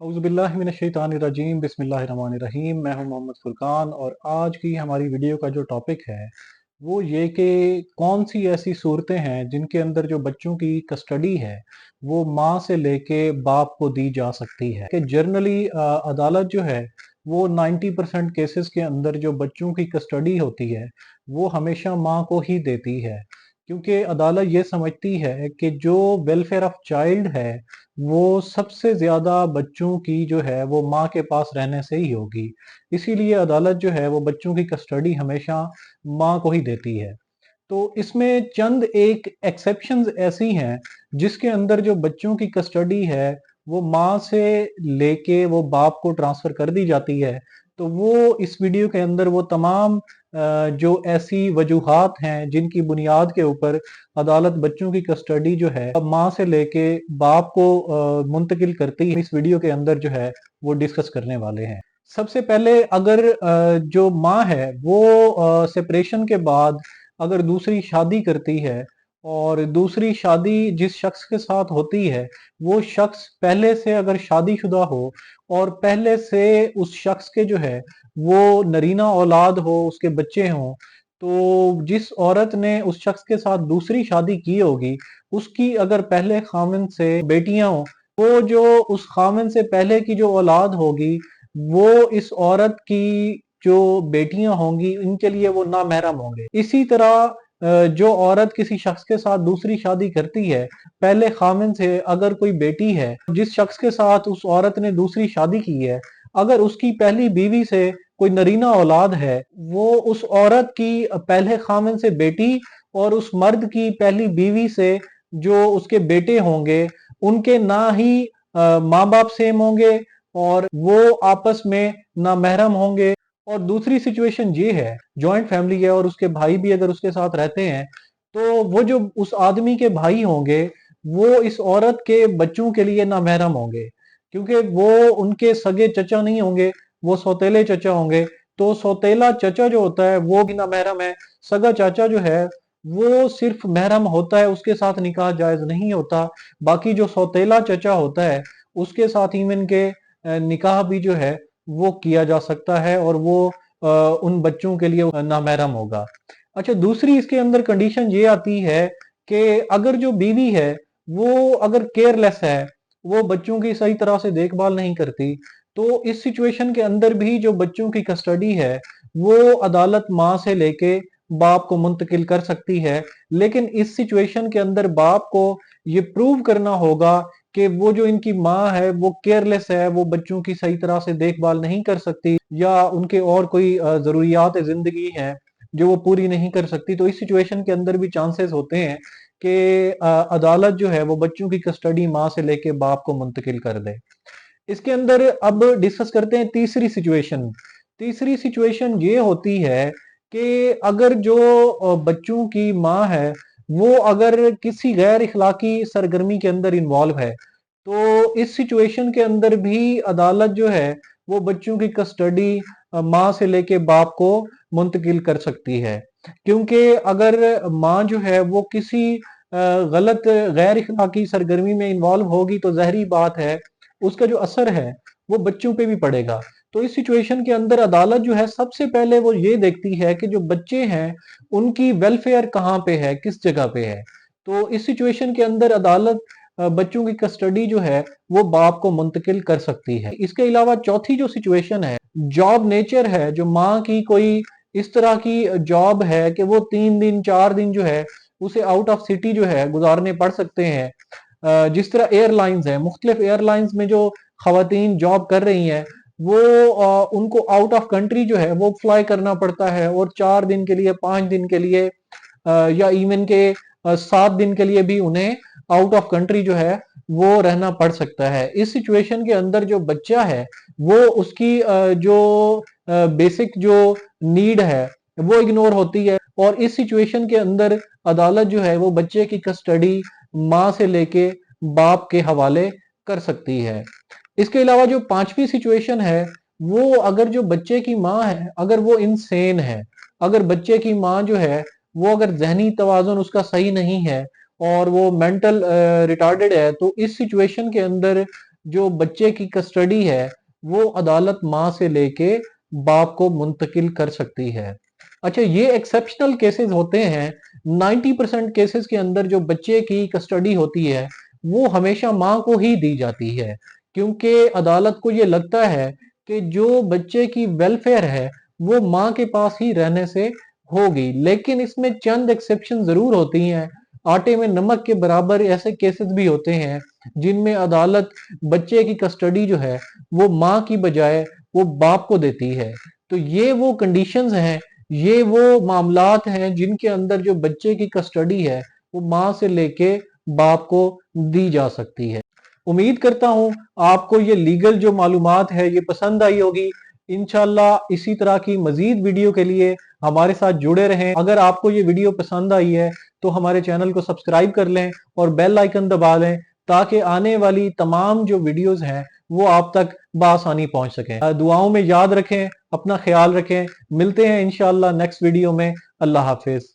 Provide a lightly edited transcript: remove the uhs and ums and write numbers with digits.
औज़ुबिल्लाहिमिनश्शैतानिर्रजीम बिस्मिल्लाहिर्रहमानिर्रहीम। मैं हूं मोहम्मद फुरकान और आज की हमारी वीडियो का जो टॉपिक है वो ये कि कौन सी ऐसी सूरतें हैं जिनके अंदर जो बच्चों की कस्टडी है वो माँ से लेके बाप को दी जा सकती है। कि जनरली अदालत जो है वो 90% केसेस के अंदर जो बच्चों की कस्टडी होती है वो हमेशा माँ को ही देती है, क्योंकि अदालत ये समझती है कि जो वेलफेयर ऑफ चाइल्ड है वो सबसे ज़्यादा बच्चों की जो है वो माँ के पास रहने से ही होगी। इसीलिए अदालत जो है वो बच्चों की कस्टडी हमेशा माँ को ही देती है। तो इसमें चंद एक एक्सेप्शंस ऐसी हैं जिसके अंदर जो बच्चों की कस्टडी है वो माँ से लेके वो बाप को ट्रांसफर कर दी जाती है। तो वो इस वीडियो के अंदर वो तमाम जो ऐसी वजूहात हैं जिनकी बुनियाद के ऊपर अदालत बच्चों की कस्टडी जो है अब माँ से लेके बाप को मुंतकिल करती है, इस वीडियो के अंदर जो है वो डिस्कस करने वाले हैं। सबसे पहले अगर जो माँ है वो सेपरेशन के बाद अगर दूसरी शादी करती है और दूसरी शादी जिस शख्स के साथ होती है वो शख्स पहले से अगर शादीशुदा हो और पहले से उस शख्स के जो है वो नरीना औलाद हो, उसके बच्चे हों, तो जिस औरत ने उस शख्स के साथ दूसरी शादी की होगी उसकी अगर पहले खामिन से बेटियां हों, वो जो उस खामिन से पहले की जो औलाद होगी वो इस औरत की जो बेटियां होंगी इनके लिए वो नामहरम होंगे। इसी तरह जो औरत किसी शख्स के साथ दूसरी शादी करती है पहले खामिन से, अगर कोई बेटी है जिस शख्स के साथ उस औरत ने दूसरी शादी की है, अगर उसकी पहली बीवी से कोई नरीना औलाद है, वो उस औरत की पहले खामिन से बेटी और उस मर्द की पहली बीवी से जो उसके बेटे होंगे उनके ना ही माँ बाप सेम होंगे और वो आपस में ना महरम होंगे। और दूसरी सिचुएशन ये है, जॉइंट फैमिली है और उसके भाई भी अगर उसके साथ रहते हैं तो वो जो उस आदमी के भाई होंगे वो इस औरत के बच्चों के लिए ना महरम होंगे, क्योंकि वो उनके सगे चचा नहीं होंगे, वो सौतेले चचा होंगे। तो सौतेला चचा जो होता है वो भी ना महरम है। सगा चाचा जो है वो सिर्फ महरम होता है, उसके साथ निकाह जायज नहीं होता। बाकी जो सौतेला चचा होता है उसके साथ इवन के निकाह भी जो है वो किया जा सकता है और वो उन बच्चों के लिए नामहरम होगा। अच्छा, दूसरी इसके अंदर कंडीशन ये आती है कि अगर जो बीवी है वो अगर केयरलेस है, वो बच्चों की सही तरह से देखभाल नहीं करती, तो इस सिचुएशन के अंदर भी जो बच्चों की कस्टडी है वो अदालत माँ से लेके बाप को मुंतकिल कर सकती है। लेकिन इस सिचुएशन के अंदर बाप को ये प्रूव करना होगा कि वो जो इनकी माँ है वो केयरलेस है, वो बच्चों की सही तरह से देखभाल नहीं कर सकती या उनके और कोई ज़रूरियात ज़िंदगी हैं जो वो पूरी नहीं कर सकती। तो इस सिचुएशन के अंदर भी चांसेस होते हैं कि अदालत जो है वो बच्चों की कस्टडी माँ से लेके बाप को मुंतकिल कर दे। इसके अंदर अब डिस्कस करते हैं तीसरी सिचुएशन। तीसरी सिचुएशन ये होती है कि अगर जो बच्चों की माँ है वो अगर किसी गैर इखलाकी सरगर्मी के अंदर इन्वॉल्व है, तो इस सिचुएशन के अंदर भी अदालत जो है वो बच्चों की कस्टडी माँ से लेके बाप को मुंतकिल कर सकती है। क्योंकि अगर माँ जो है वो किसी गलत गैर इखलाकी सरगर्मी में इन्वॉल्व होगी तो ज़ाहिरी बात है उसका जो असर है वो बच्चों पे भी पड़ेगा। तो इस सिचुएशन के अंदर अदालत जो है सबसे पहले वो ये देखती है कि जो बच्चे हैं उनकी वेलफेयर कहाँ पे है, किस जगह पे है। तो इस सिचुएशन के अंदर अदालत बच्चों की कस्टडी जो है वो बाप को मुंतकिल कर सकती है। इसके अलावा चौथी जो सिचुएशन है, जॉब नेचर है, जो माँ की कोई इस तरह की जॉब है कि वो 3 दिन 4 दिन जो है उसे आउट ऑफ सिटी जो है गुजारने पड़ सकते हैं। जिस तरह एयरलाइंस है, मुख्तलिफ एयरलाइंस में जो खवातीन जॉब कर रही हैं वो उनको आउट ऑफ कंट्री जो है वो फ्लाई करना पड़ता है और 4 दिन के लिए, 5 दिन के लिए या इवन के 7 दिन के लिए भी उन्हें आउट ऑफ कंट्री जो है वो रहना पड़ सकता है। इस सिचुएशन के अंदर जो बच्चा है वो उसकी जो बेसिक जो नीड है वो इग्नोर होती है और इस सिचुएशन के अंदर अदालत जो है वो बच्चे की कस्टडी माँ से लेके बाप के हवाले कर सकती है। इसके अलावा जो पांचवी सिचुएशन है वो अगर जो बच्चे की माँ है अगर वो इनसेन है, अगर बच्चे की माँ जो है वो अगर जहनी तवाजुन उसका सही नहीं है और वो मेंटल रिटार्डेड है, तो इस सिचुएशन के अंदर जो बच्चे की कस्टडी है वो अदालत माँ से लेके बाप को मुंतकिल कर सकती है। अच्छा, ये एक्सेप्शनल केसेस होते हैं। 90% केसेस के अंदर जो बच्चे की कस्टडी होती है वो हमेशा माँ को ही दी जाती है, क्योंकि अदालत को ये लगता है कि जो बच्चे की वेलफेयर है वो माँ के पास ही रहने से होगी। लेकिन इसमें चंद एक्सेप्शन जरूर होती हैं। आटे में नमक के बराबर ऐसे केसेस भी होते हैं जिनमें अदालत बच्चे की कस्टडी जो है वो माँ की बजाय वो बाप को देती है। तो ये वो कंडीशंस हैं, ये वो मामलात हैं जिनके अंदर जो बच्चे की कस्टडी है वो माँ से लेके बाप को दी जा सकती है। उम्मीद करता हूं आपको ये लीगल जो मालूमात है ये पसंद आई होगी। इंशाल्लाह इसी तरह की मजीद वीडियो के लिए हमारे साथ जुड़े रहें। अगर आपको ये वीडियो पसंद आई है तो हमारे चैनल को सब्सक्राइब कर लें और बेल आइकन दबा लें, ताकि आने वाली तमाम जो वीडियोस हैं वो आप तक बआसानी पहुंच सकें। दुआओं में याद रखें, अपना ख्याल रखें। मिलते हैं इंशाल्लाह नेक्स्ट वीडियो में। अल्लाह हाफिज।